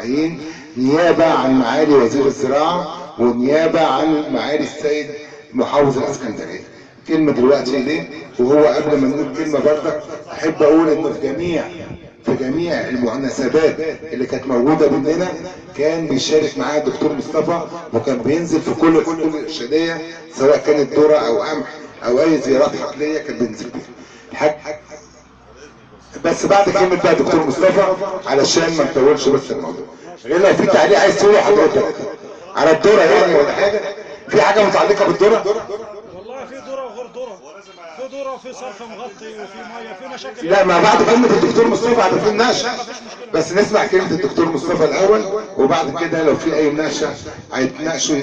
الزراعيين نيابه عن معالي وزير الزراعه ونيابه عن معالي السيد محافظ الاسكندريه. كلمه دلوقتي ليه؟ وهو قبل ما نقول كلمه برضك احب اقول انه في جميع المناسبات اللي كانت موجوده مننا كان بيشارك معاه الدكتور مصطفى، وكان بينزل في كل الارشاديه سواء كانت ذره او قمح او اي زيارات حقليه كان بينزل بيها. الحاج بس بعد كلمه بقى دكتور مصطفى علشان ما نطولش بس الموضوع، غير لو في تعليق عايز تقوله حضرتك على الذره يعني ولا حاجه، في حاجه متعلقه بالذره؟ والله في ذره وغير ذره، في ذره وفي صرف مغطي وفي ميه، في مشاكل. لا، ما بعد كلمه الدكتور مصطفى على في مناقشه، بس نسمع كلمه الدكتور مصطفى الاول وبعد كده لو في اي مناقشه هيتناقشوا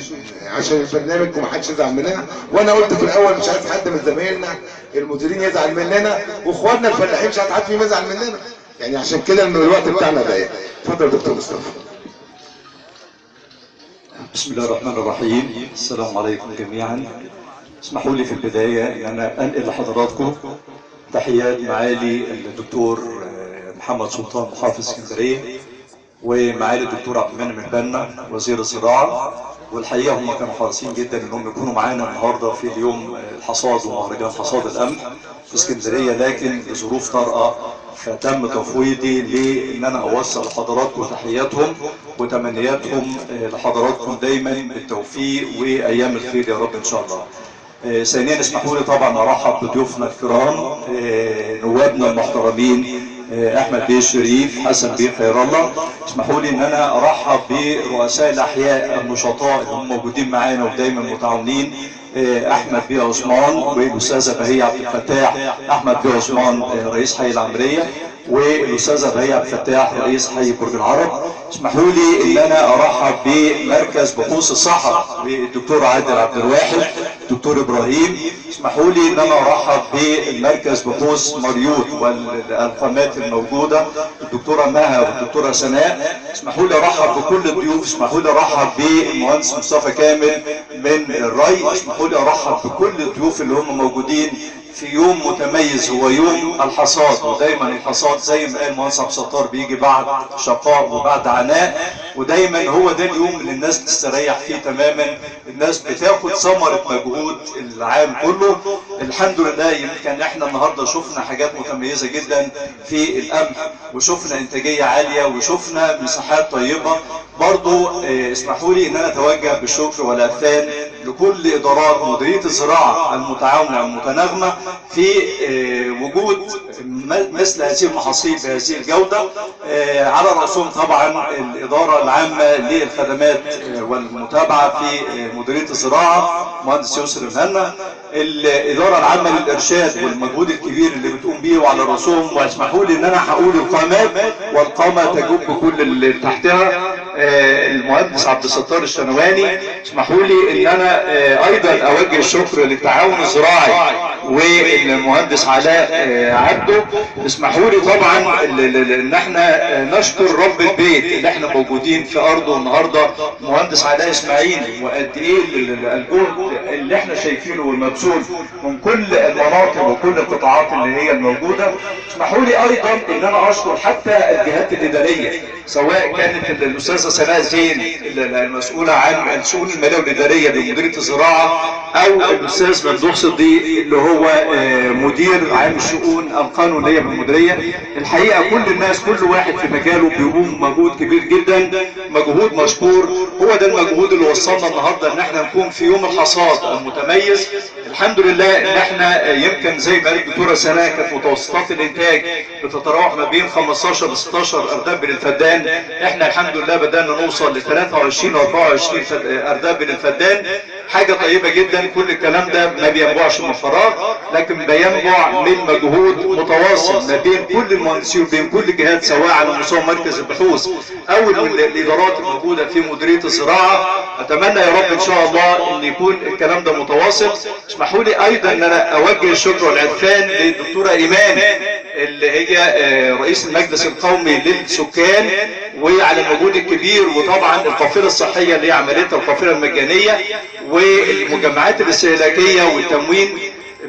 عشان البرنامج ومحدش يزعل مننا. وانا قلت في الاول مش عايز حد من زمايلنا المديرين يزعل مننا، واخواتنا الفلاحين مش عايز حد فيهم يزعل مننا، يعني عشان كده الوقت بتاعنا ضيق. اتفضل يا دكتور مصطفى. بسم الله الرحمن الرحيم. السلام عليكم جميعا. اسمحوا لي في البداية ان انا انقل لحضراتكم تحيات معالي الدكتور محمد سلطان محافظ اسكندرية ومعالي الدكتور عبد المنعم البنا وزير الزراعة، والحقيقة هم كانوا حريصين جدا انهم يكونوا معانا النهارده في اليوم الحصاد ومهرجان حصاد القمح في اسكندرية، لكن لظروف طارئة فتم تفويضي لان انا اوصل لحضراتكم تحياتهم وتمنياتهم لحضراتكم دايما بالتوفيق وايام الخير يا رب ان شاء الله. ثانيا اسمحوا لي طبعا ارحب بضيوفنا الكرام نوابنا المحترمين احمد بيه الشريف، حسن بيه خير الله. اسمحوا لي ان انا ارحب برؤساء الاحياء النشطاء اللي هم موجودين معانا ودايما متعاونين، احمد بيه عثمان والاستاذه بهيه عبد الفتاح، احمد بيه عثمان رئيس حي العمريه والاستاذه بهيه عبد الفتاح رئيس حي برج العرب. اسمحوا لي ان انا ارحب بمركز بحوث الصحراء بالدكتور عادل عبد الواحد، دكتور ابراهيم. اسمحوا لي ان انا ارحب بالمركز بحوث مريوط والقامات الموجوده الدكتوره مها والدكتوره سناء. اسمحوا لي ارحب بكل الضيوف. اسمحوا لي ارحب بالمهندس مصطفى كامل من الري. اسمحوا لي ارحب بكل الضيوف اللي هم موجودين في يوم متميز هو يوم الحصاد، ودايما الحصاد زي ما قال المهندس عبد الستار بيجي بعد شقاء وبعد عناء، ودايما هو ده اليوم اللي الناس بتستريح فيه تماما، الناس بتاخد ثمره مجهود العام كله. الحمد لله يمكن احنا النهارده شفنا حاجات متميزه جدا في القمح، وشفنا انتاجيه عاليه وشفنا مساحات طيبه. برضو اسمحوا لي ان انا اتوجه بالشكر والاحسان لكل ادارات مديريه الزراعه المتعاونه والمتناغمه في وجود مثل هذه المحاصيل بهذه الجوده، على راسهم طبعا الاداره العامه للخدمات والمتابعه في مديريه الزراعه مهندس يسر مهنا، الاداره العامه للارشاد والمجهود الكبير اللي بتقوم بيه وعلى راسهم. واسمحوا لي ان انا هقول القامات والقامه تجب كل اللي تحتها، المهندس عبد الستار الشنواني. اسمحوا لي ان انا ايضا اوجه الشكر للتعاون الزراعي والمهندس علاء عبده. اسمحوا لي طبعا ان احنا نشكر رب البيت اللي احنا موجودين في ارضه النهارده مهندس علاء اسماعيل، وقد ايه الجهد اللي احنا شايفينه والمبذول من كل المناطق وكل القطاعات اللي هي الموجوده. اسمحوا لي ايضا ان انا اشكر حتى الجهات الاداريه، سواء كانت الاستاذه سناء زين المسؤوله عن الشؤون الماليه والاداريه بمديريه الزراعه، او الاستاذ ممدوح صديق اللي هو مدير عام الشؤون القانونيه بالمديريه. الحقيقه كل الناس كل واحد في مجاله بيقوم مجهود كبير جدا، مجهود مشكور. هو ده المجهود اللي وصلنا النهارده ان احنا نكون في يوم الحصاد المتميز. الحمد لله ان احنا يمكن زي ما قالت الدكتوره سناء كانت متوسطات الانتاج بتتراوح ما بين 15 ل 16 ارداب للفدان، احنا الحمد لله بدانا نوصل ل 23 و 24 ارداب للفدان. حاجه طيبه جدا. كل الكلام ده ما بينبعش من فراغ، لكن بينبع من مجهود متواصل ما بين كل المهندسين وبين كل الجهات، سواء على مستوى مركز البحوث او الادارات الموجوده في مديريه الزراعه. اتمنى يا رب ان شاء الله ان يكون الكلام ده متواصل. اسمحوا لي ايضا ان انا اوجه الشكر والعرفان للدكتوره ايمان اللي هي رئيس المجلس القومي للسكان، وعلى المجهود الكبير، وطبعا القافله الصحيه اللي هي عملتها القافله المجانيه والمجمعات الاستهلاكيه والتموين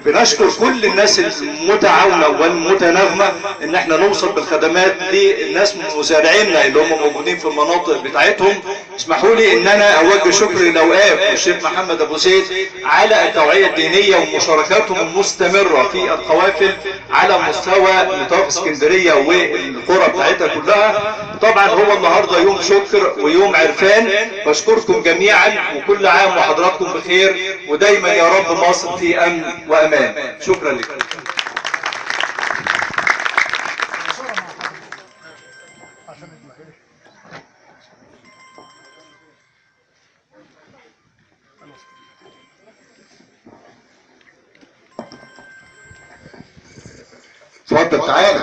بنشكر كل الناس المتعاونة والمتناغمة ان احنا نوصل بالخدمات للناس مزارعينا اللي هم موجودين في المناطق بتاعتهم. اسمحوا لي ان انا اوجه شكر الاوقاف والشيخ محمد ابو زيد على التوعية الدينية ومشاركاتهم المستمرة في القوافل على مستوى نطاق اسكندرية والقرى بتاعتها كلها. طبعا هو النهاردة يوم شكر ويوم عرفان، بشكركم جميعا وكل عام وحضراتكم بخير، ودايما يا رب مصر في امن وامان. شكرا لكم. اتفضل تعالى.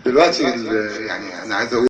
دلوقتي يعني انا عايز اقول